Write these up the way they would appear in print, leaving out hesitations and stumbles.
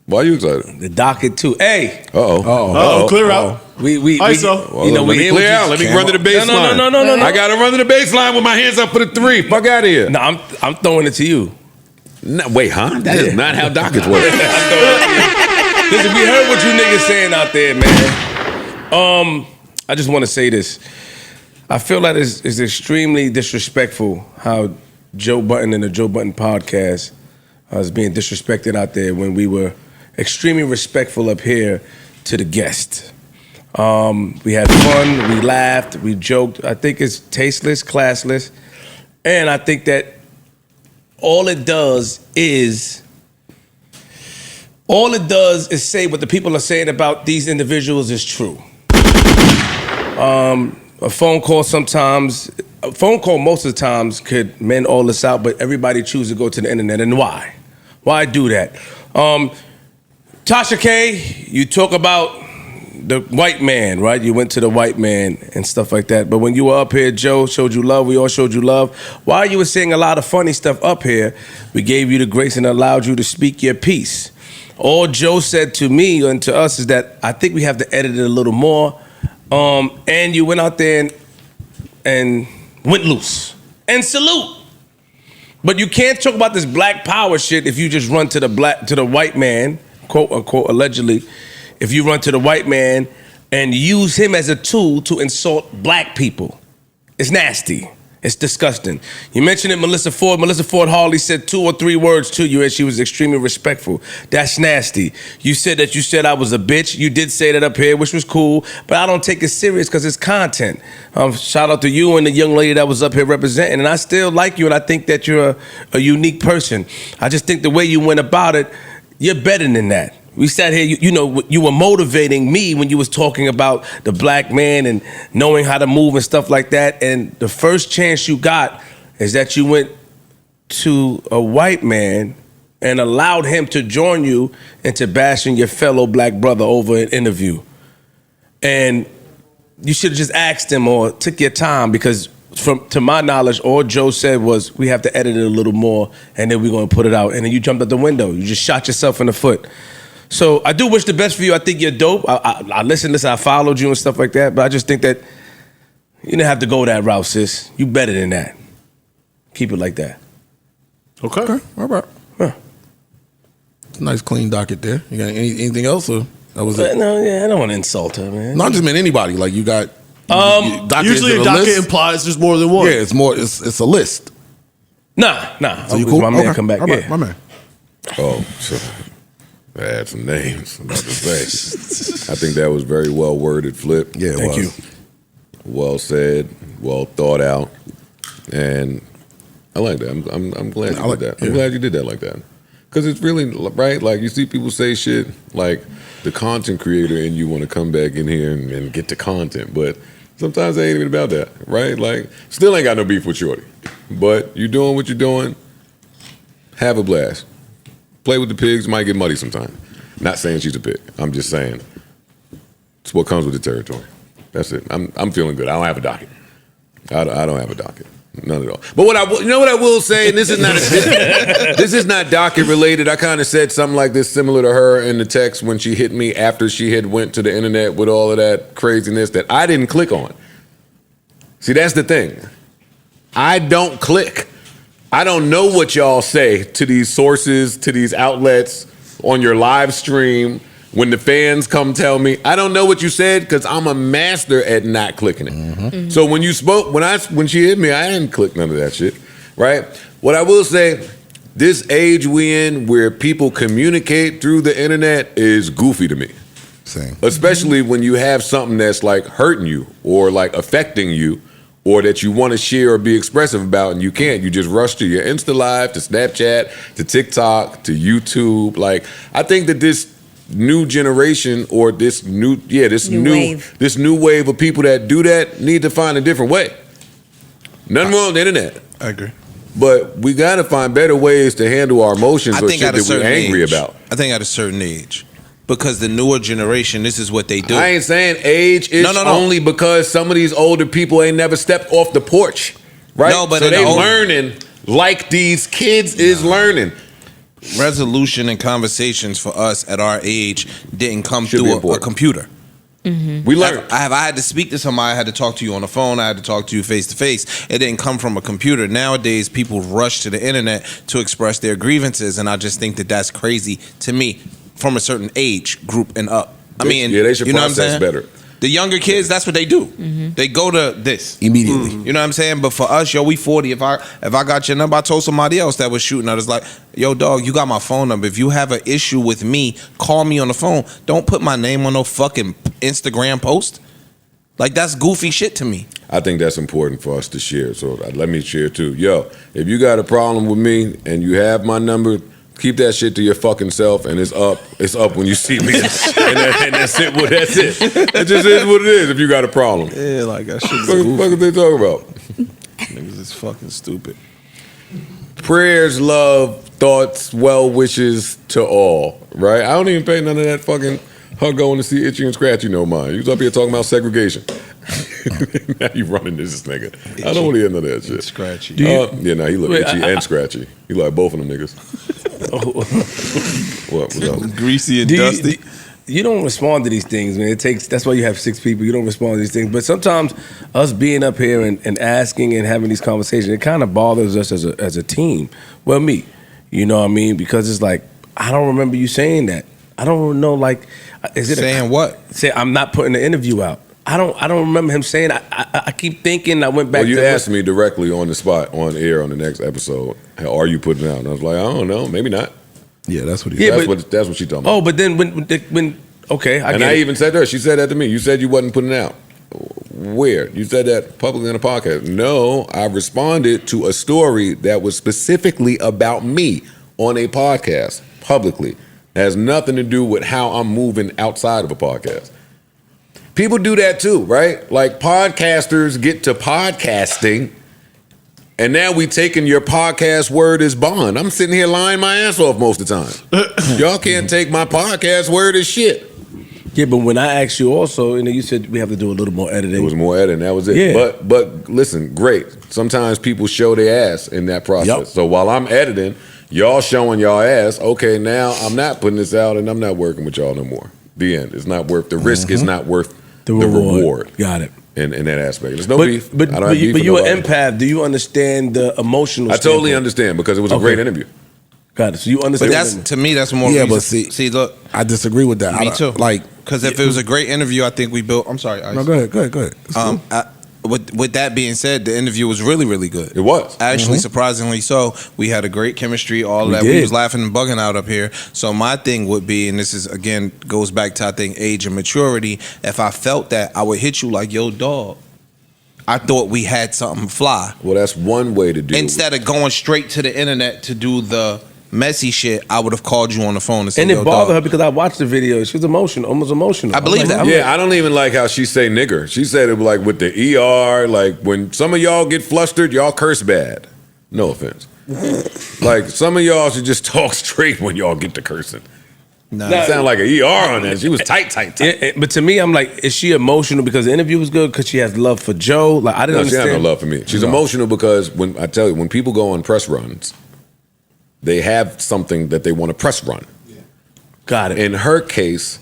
Why are you excited? The docket too. Hey. Clear out. We ISO. Well, let me clear out. Let me run to the baseline. No. I gotta run to the baseline with my hands up for the 3. Fuck out of here. No, I'm throwing it to you. No, wait, huh? That is not how dockets work. Listen, we heard what you niggas saying out there, man. I just want to say this. I feel like it's extremely disrespectful how Joe Budden and the Joe Budden podcast is being disrespected out there when we were extremely respectful up here to the guest. We had fun, we laughed, we joked. I think it's tasteless, classless, and I think that all it does is say what the people are saying about these individuals is true. A phone call most of the times could mend all this out, but everybody chooses to go to the internet. And why? Why do that? Tasha K, you talk about the white man, right? You went to the white man and stuff like that. But when you were up here, Joe showed you love. We all showed you love. While you were saying a lot of funny stuff up here, we gave you the grace and allowed you to speak your piece. All Joe said to me and to us is that I think we have to edit it a little more. And you went out there and went loose. And salute. But you can't talk about this black power shit if you just run to the white man, quote unquote, allegedly, if you run to the white man and use him as a tool to insult black people. It's nasty. It's disgusting. You mentioned it, Melissa Ford. Melissa Ford hardly said 2 or 3 words to you and she was extremely respectful. That's nasty. You said I was a bitch. You did say that up here, which was cool, but I don't take it serious because it's content. Shout out to you and the young lady that was up here representing, and I still like you and I think that you're a unique person. I just think the way you went about it, you're better than that. We sat here, you were motivating me when you was talking about the black man and knowing how to move and stuff like that. And the first chance you got is that you went to a white man and allowed him to join you into bashing your fellow black brother over an interview. And you should have just asked him or took your time because to my knowledge, all Joe said was, we have to edit it a little more and then we're going to put it out. And then you jumped out the window. You just shot yourself in the foot. So I do wish the best for you. I think you're dope. I listen, I followed you and stuff like that, but I just think that you didn't have to go that route, sis. You better than that. Keep it like that. Okay. All right. Huh. It's a nice clean docket there. You got anything else? Or that was it? No, I don't want to insult her, man. No, I just meant anybody. Like you got. Usually a docket implies there's more than one. Yeah, it's more. It's a list. Nah. So you cool? My man come back. Right, yeah, my man. Oh, sure. I had some names I'm about to say. I think that was very well worded, Flip. Yeah, Thank you. Well said, well thought out, and I like that. I'm glad you did that. I'm glad you did that like that. Because it's really, right, like you see people say shit like the content creator and you want to come back in here and get the content, but sometimes it ain't even about that, right? Like, still ain't got no beef with Shorty, but you doing what you're doing, have a blast. Play with the pigs, might get muddy sometime. Not saying she's a pig. I'm just saying it's what comes with the territory. That's it. I'm feeling good. I don't have a docket. I don't have a docket. None at all. But what I will say, and this is not this is not docket related. I kind of said something like this similar to her in the text when she hit me after she had went to the internet with all of that craziness that I didn't click on. See, that's the thing. I don't click. I don't know what y'all say to these sources, to these outlets on your live stream when the fans come tell me. I don't know what you said because I'm a master at not clicking it. Mm-hmm. So when you spoke, when she hit me, I didn't click none of that shit, right? What I will say, this age we in where people communicate through the internet is goofy to me. Same. Especially when you have something that's like hurting you or like affecting you, or that you want to share or be expressive about and you can't. You just rush to your Insta Live, to Snapchat, to TikTok, to YouTube. Like, I think that this new generation or this new wave of people that do that need to find a different way. Nothing wrong with the internet. I agree. But we got to find better ways to handle our emotions or shit that we're angry about. I think at a certain age. Because the newer generation, this is what they do. I ain't saying age. It's only because some of these older people ain't never stepped off the porch, right? No, but so they learning like these kids is learning. resolution and conversations for us at our age didn't come through a computer. We learned. I had to speak to somebody. I had to talk to you on the phone. I had to talk to you face to face. It didn't come from a computer. Nowadays, people rush to the internet to express their grievances, and I just think that that's crazy to me from a certain age group and up. I mean, they should you know process what I'm saying? better. The younger kids, that's what they do. They go to this immediately. You know what I'm saying? But for us, yo, we 40. If I got your number, I told somebody else that was shooting. I was like, yo, dog, you got my phone number. If you have an issue with me, call me on the phone. Don't put my name on no fucking Instagram post. Like, that's goofy shit to me. I think that's important for us to share. So let me share too. Yo, if you got a problem with me and you have my number, keep that shit to your fucking self, and it's up. It's up when you see me, and that's it. Well, that's it. It just is what it is. If you got a problem, Yeah, like that shit. what the fuck are they talking about? Niggas is fucking stupid. Prayers, love, thoughts, well wishes to all. Right? I don't even pay none of that fucking her going to see Itchy and Scratchy no mind. You was up here talking about segregation. Now you running this nigga. I don't want to hear none of that shit. Scratchy. Yeah, nah, he look itchy and scratchy. He like both of them niggas. What was up? Greasy and dusty. You don't respond to these things, man. That's why you have 6 people. You don't respond to these things. But sometimes us being up here and asking and having these conversations, it kind of bothers us as a team. Well, me, you know what I mean? Because it's like, I don't remember you saying that. I don't know, like, is it saying what? Say I'm not putting the interview out. I don't remember him saying. I keep thinking. I went back. Well, you asked me directly on the spot, on air, on the next episode. Are you putting it out? And I was like, I don't know, maybe not. Yeah, that's what he said. That's what she told me. Oh, but then when okay, I even said to her, she said that to me. You said you wasn't putting it out. Where? You said that publicly in a podcast. No, I responded to a story that was specifically about me on a podcast publicly. It has nothing to do with how I'm moving outside of a podcast. People do that too, right? Like podcasters get to podcasting, and now we taking your podcast word as bond. I'm sitting here lying my ass off most of the time. Y'all can't take my podcast word as shit. Yeah, but when I asked you also, you said we have to do a little more editing. It was more editing, that was it. Yeah. But listen, great. Sometimes people show their ass in that process. Yep. So while I'm editing, y'all showing y'all ass, okay, now I'm not putting this out and I'm not working with y'all no more. The end. It's not worth the risk is not worth the reward. Got it. In that aspect. There's no beef. But you're an empath. Do you understand the emotional I totally understand because it was a great interview. Got it. So you But understand. to me, that's more. Yeah, reason. but see, look, I disagree with that. me too. Like, because if it was a great interview, I think we built. I'm sorry. Ice. no, go ahead. It's cool. With that being said, the interview was really, really good. It was. Actually, surprisingly so. We had a great chemistry, all that. did. We was laughing and bugging out up here. So my thing would be, and this is, again, goes back to, I think, age and maturity. If I felt that, I would hit you like, yo, dog, I thought we had something fly. Well, that's one way to do it. Instead of going straight to the internet to do the messy shit, I would have called you on the phone and said, And yo, it bothered dog. her because I watched the video. She was emotional, almost emotional. I believe that. Yeah, I don't even like how she say nigger. She said it like with the ER, like when some of y'all get flustered, y'all curse bad. No offense. Like some of y'all should just talk straight when y'all get to cursing. Nah. It sounded like an ER on that. She was tight. But to me, I'm like, is she emotional because the interview was good because she has love for Joe? Like I didn't No, she understand. had no love for me. She's emotional because when I tell you, when people go on press runs, they have something that they want to press run. Got it. In her case,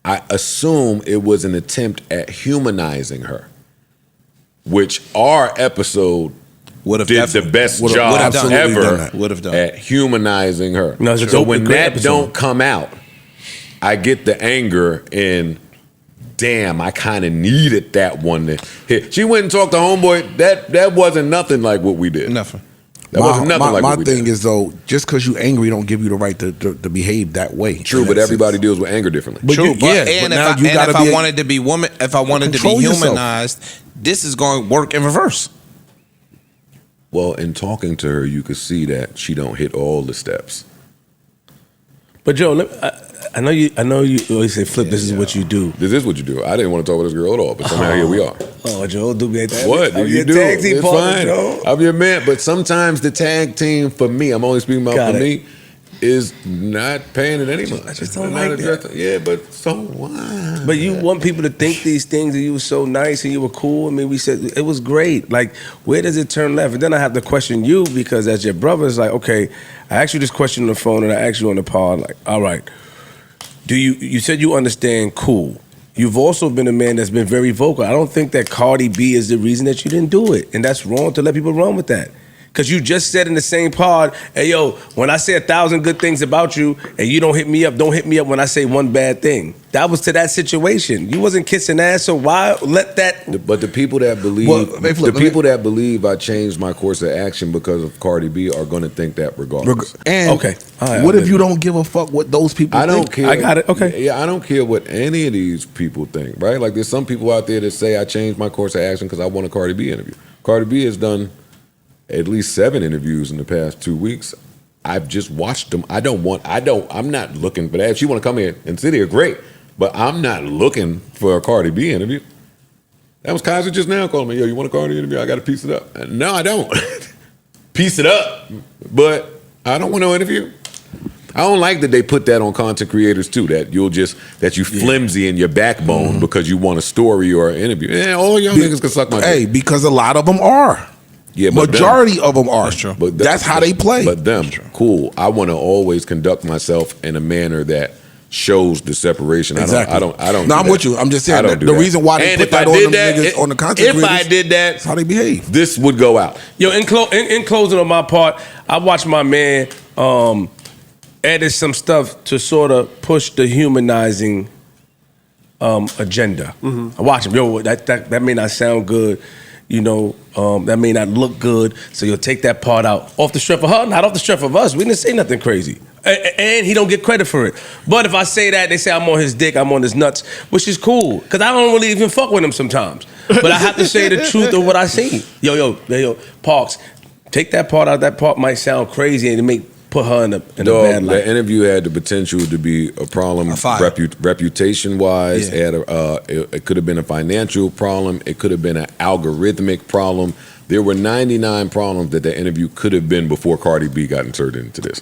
I assume it was an attempt at humanizing her, which our episode Would've did the definitely- best would've job done. ever Would've done. at humanizing her. No, it's a so dope- when great that episode. don't come out, I get the anger and damn, I kind of needed that one to hit. She went and talked to homeboy. That wasn't nothing like what we did. Nothing. That wasn't nothing like my what we thing did. is though, just because you angry don't give you the right to behave that way. True, In but that everybody sense. deals with anger differently. But True, you- yeah, and but now if you gotta I be- wanted to be woman, if I wanted to be Control yourself. humanized, this is going to work in reverse. Well, in talking to her, you could see that she don't hit all the steps. But Joe, I know you always say, Flip, this is what you do. This is what you do. I didn't want to talk with this girl at all, but somehow here we are. Oh, Joe, do me that. What do I'm you your do? tag team It's partner, fine. Joe. I'm your man, but sometimes the tag team for me, I'm only speaking about Got for it. me, is not paying it anymore. I just don't like that. Yeah, but so what? But you want people to think these things, and you were so nice and you were cool. I mean, we said it was great. Like, where does it turn left? And then I have to question you because as your brother, it's like, okay, I asked you this question on the phone and I asked you on the pod, like, all right, you said you understand, cool. You've also been a man that's been very vocal. I don't think that Cardi B is the reason that you didn't do it. And that's wrong to let people run with that. Because you just said in the same pod, hey, yo, when I say 1,000 good things about you and you don't hit me up when I say one bad thing. That was to that situation. You wasn't kissing ass, so why let that... But the people that believe... that believe I changed my course of action because of Cardi B are going to think that regardless. And okay. Right, what if you don't give a fuck what those people think? I don't care. I got it, okay. Yeah, I don't care what any of these people think, right? Like, there's some people out there that say I changed my course of action because I want a Cardi B interview. Cardi B has done at least 7 interviews in the past 2 weeks. I've just watched them. I'm not looking for that. If she want to come here and sit here, great. But I'm not looking for a Cardi B interview. That was Kaiser just now calling me, yo, you want a Cardi interview? I got to piece it up. No, I don't. Piece it up. But I don't want no interview. I don't like that they put that on content creators too, that you flimsy in your backbone because you want a story or an interview. Yeah, all y'all niggas can suck my dick. Hey, because a lot of them are. Yeah, but majority of them are. That's true. But that's how they play. But them, cool. I want to always conduct myself in a manner that shows the separation. Exactly. I don't. No, I'm with you. I'm just saying that the reason why they put that on them niggas on the content creators. If I did that, that's how they behave. This would go out. Yo, in closing on my part, I watched my man edit some stuff to sort of push the humanizing agenda. I watch him. Yo, that may not sound good. You know, that may not look good, so you'll take that part out. Off the strength of her, not off the strength of us. We didn't say nothing crazy. And he don't get credit for it. But if I say that, they say I'm on his dick, I'm on his nuts, which is cool, because I don't really even fuck with him sometimes. But I have to say the truth of what I see. Yo, Parks, take that part out. That part might sound crazy and it may put her in a bad light. That interview had the potential to be a problem reputation-wise. Yeah. It could have been a financial problem. It could have been an algorithmic problem. There were 99 problems that interview could have been before Cardi B got inserted into this.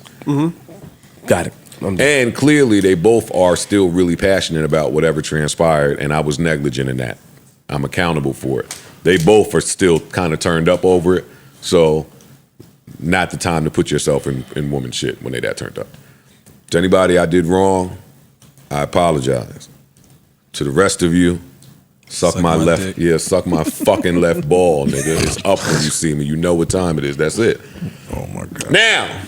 Got it. And clearly, they both are still really passionate about whatever transpired, and I was negligent in that. I'm accountable for it. They both are still kind of turned up over it, so not the time to put yourself in woman shit when they that turned up. To anybody I did wrong, I apologize. To the rest of you, suck my left dick. Yeah, suck my fucking left ball, nigga. It's up when you see me. You know what time it is. That's it. Oh my God. Now,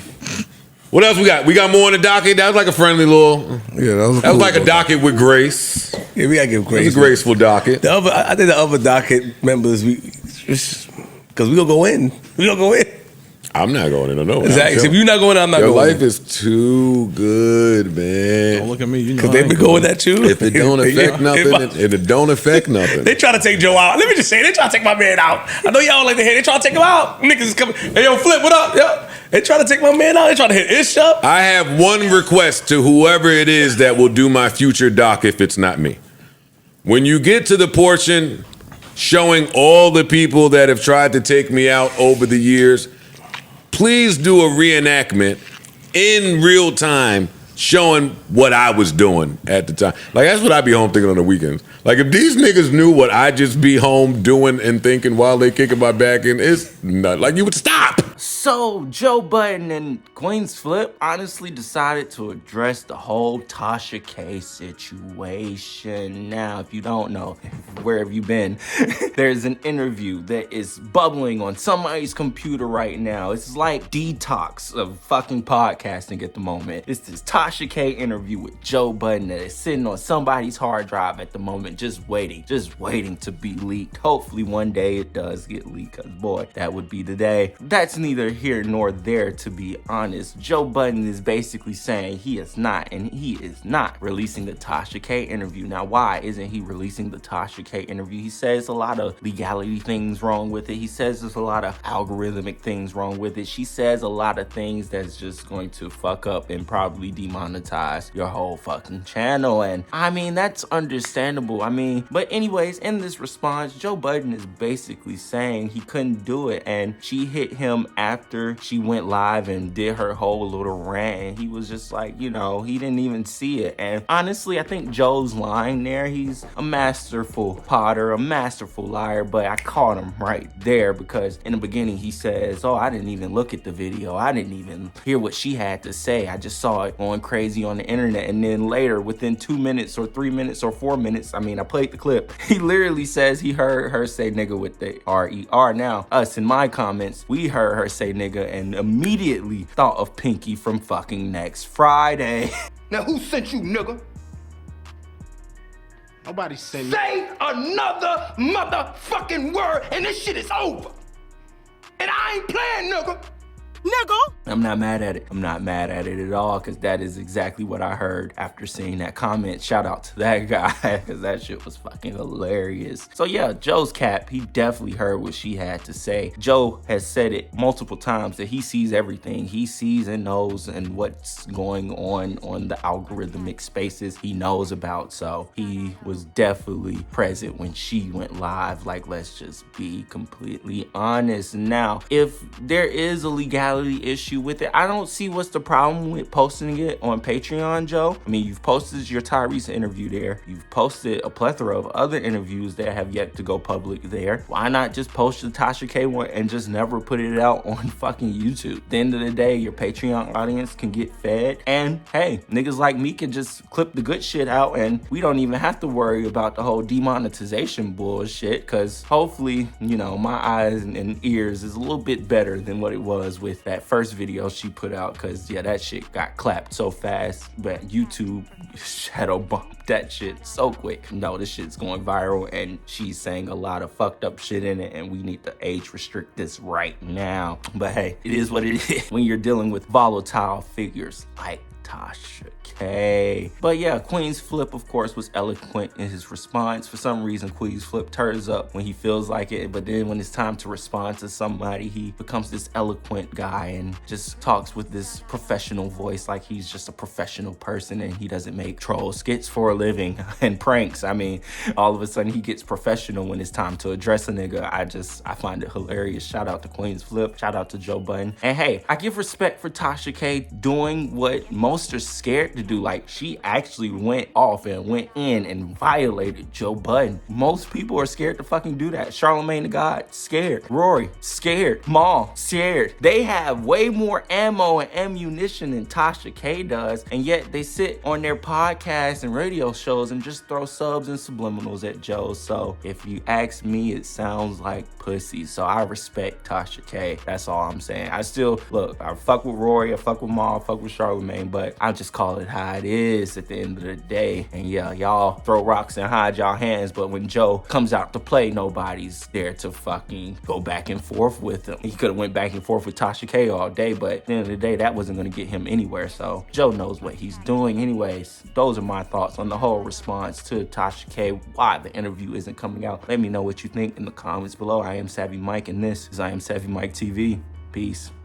what else we got? We got more on the docket. That was like a friendly little. Yeah, that was like a docket with grace. Yeah, we gotta give grace. It's a graceful docket. I think the other docket members, because we gonna go in. I'm not going in. No. Exactly. So if you're not going in, I'm not going in. Your life is too good, man. Don't look at me. You know because they been going at you. If it don't affect nothing, if it don't affect nothing. They try to take Joe out. Let me just say, they try to take my man out. I know y'all like to hear. They try to take him out. Niggas is coming. Hey, yo, Flip, what up? Yo. They try to take my man out. They try to hit Ish up. I have one request to whoever it is that will do my future doc if it's not me. When you get to the portion showing all the people that have tried to take me out over the years, please do a reenactment in real time showing what I was doing at the time. Like, that's what I be home thinking on the weekends. Like, if these niggas knew what I just be home doing and thinking while they kicking my back in, it's not like you would stop. So, Joe Budden and Queenzflip honestly decided to address the whole Tasha K situation. Now, if you don't know, where have you been? There's an interview that is bubbling on somebody's computer right now. It's like detox of fucking podcasting at the moment. It's this Tasha K interview with Joe Budden that is sitting on somebody's hard drive at the moment, just waiting to be leaked. Hopefully one day it does get leaked, because boy, that would be the day. That's neither here nor there, to be honest. Joe Budden is basically saying he is not releasing the Tasha K interview. Now, why isn't he releasing the Tasha K interview? He says a lot of legality things wrong with it. He says there's a lot of algorithmic things wrong with it. She says a lot of things that's just going to fuck up and probably demonetize your whole fucking channel. And I mean, that's understandable. But anyways, in this response, Joe Budden is basically saying he couldn't do it, and she hit him after after she went live and did her whole little rant, and he was just like, you know, he didn't even see it. And honestly, I think Joe's lying there. He's a masterful potter, a masterful liar, but I caught him right there because in the beginning he says, oh, I didn't even look at the video. I didn't even hear what she had to say. I just saw it going crazy on the internet. And then later, within 2 minutes or 3 minutes or 4 minutes, I mean, I played the clip, he literally says he heard her say nigga with the R-E-R. Now, us in my comments, we heard her say nigga and immediately thought of Pinky from fucking Next Friday. Now who sent you, nigga? Nobody sent me. Say another motherfucking word and this shit is over. And I ain't playing, nigga. I'm not mad at it. I'm not mad at it at all because that is exactly what I heard after seeing that comment. Shout out to that guy because that shit was fucking hilarious. So yeah, Joe's cap, he definitely heard what she had to say. Joe has said it multiple times that he sees everything. He sees and knows and what's going on the algorithmic spaces he knows about. So he was definitely present when she went live. Like, let's just be completely honest. Now, if there is a legality issue with it, I don't see what's the problem with posting it on Patreon, Joe. I mean, you've posted your Tyrese interview there. You've posted a plethora of other interviews that have yet to go public there. Why not just post the Tasha K one and just never put it out on fucking YouTube? At the end of the day, your Patreon audience can get fed. And hey, niggas like me can just clip the good shit out and we don't even have to worry about the whole demonetization bullshit because hopefully, you know, my eyes and ears is a little bit better than what it was with that first video she put out because yeah, that shit got clapped so fast, but YouTube shadow bumped that shit so quick. No, this shit's going viral and she's saying a lot of fucked up shit in it and we need to age restrict this right now. But hey, it is what it is when you're dealing with volatile figures like Tasha K. But yeah, Queenzflip, of course, was eloquent in his response. For some reason, Queenzflip turns up when he feels like it, but then when it's time to respond to somebody, he becomes this eloquent guy and just talks with this professional voice like he's just a professional person and he doesn't make troll skits for a living and pranks. I mean, all of a sudden he gets professional when it's time to address a nigga. I find it hilarious. Shout out to Queenzflip. Shout out to Joe Budden. And hey, I give respect for Tasha K doing what most are scared to do. Like, she actually went off and went in and violated Joe Budden. Most people are scared to fucking do that. Charlamagne the God, scared. Rory, scared. Maul, scared. They have way more ammo and ammunition than Tasha K does, and yet they sit on their podcasts and radio shows and just throw subs and subliminals at Joe. So if you ask me, it sounds like pussy. So I respect Tasha K. That's all I'm saying. I still, look, I fuck with Rory, I fuck with Maul, I fuck with Charlamagne, but I just call it how it is at the end of the day. And yeah, y'all throw rocks and hide y'all hands, but when Joe comes out to play, nobody's there to fucking go back and forth with him. He could have went back and forth with Tasha K all day, but at the end of the day, that wasn't gonna get him anywhere. So Joe knows what he's doing. Anyways, those are my thoughts on the whole response to Tasha K, why the interview isn't coming out. Let me know what you think in the comments below. I am Savvy Mike, and this is I Am Savvy Mike TV. Peace.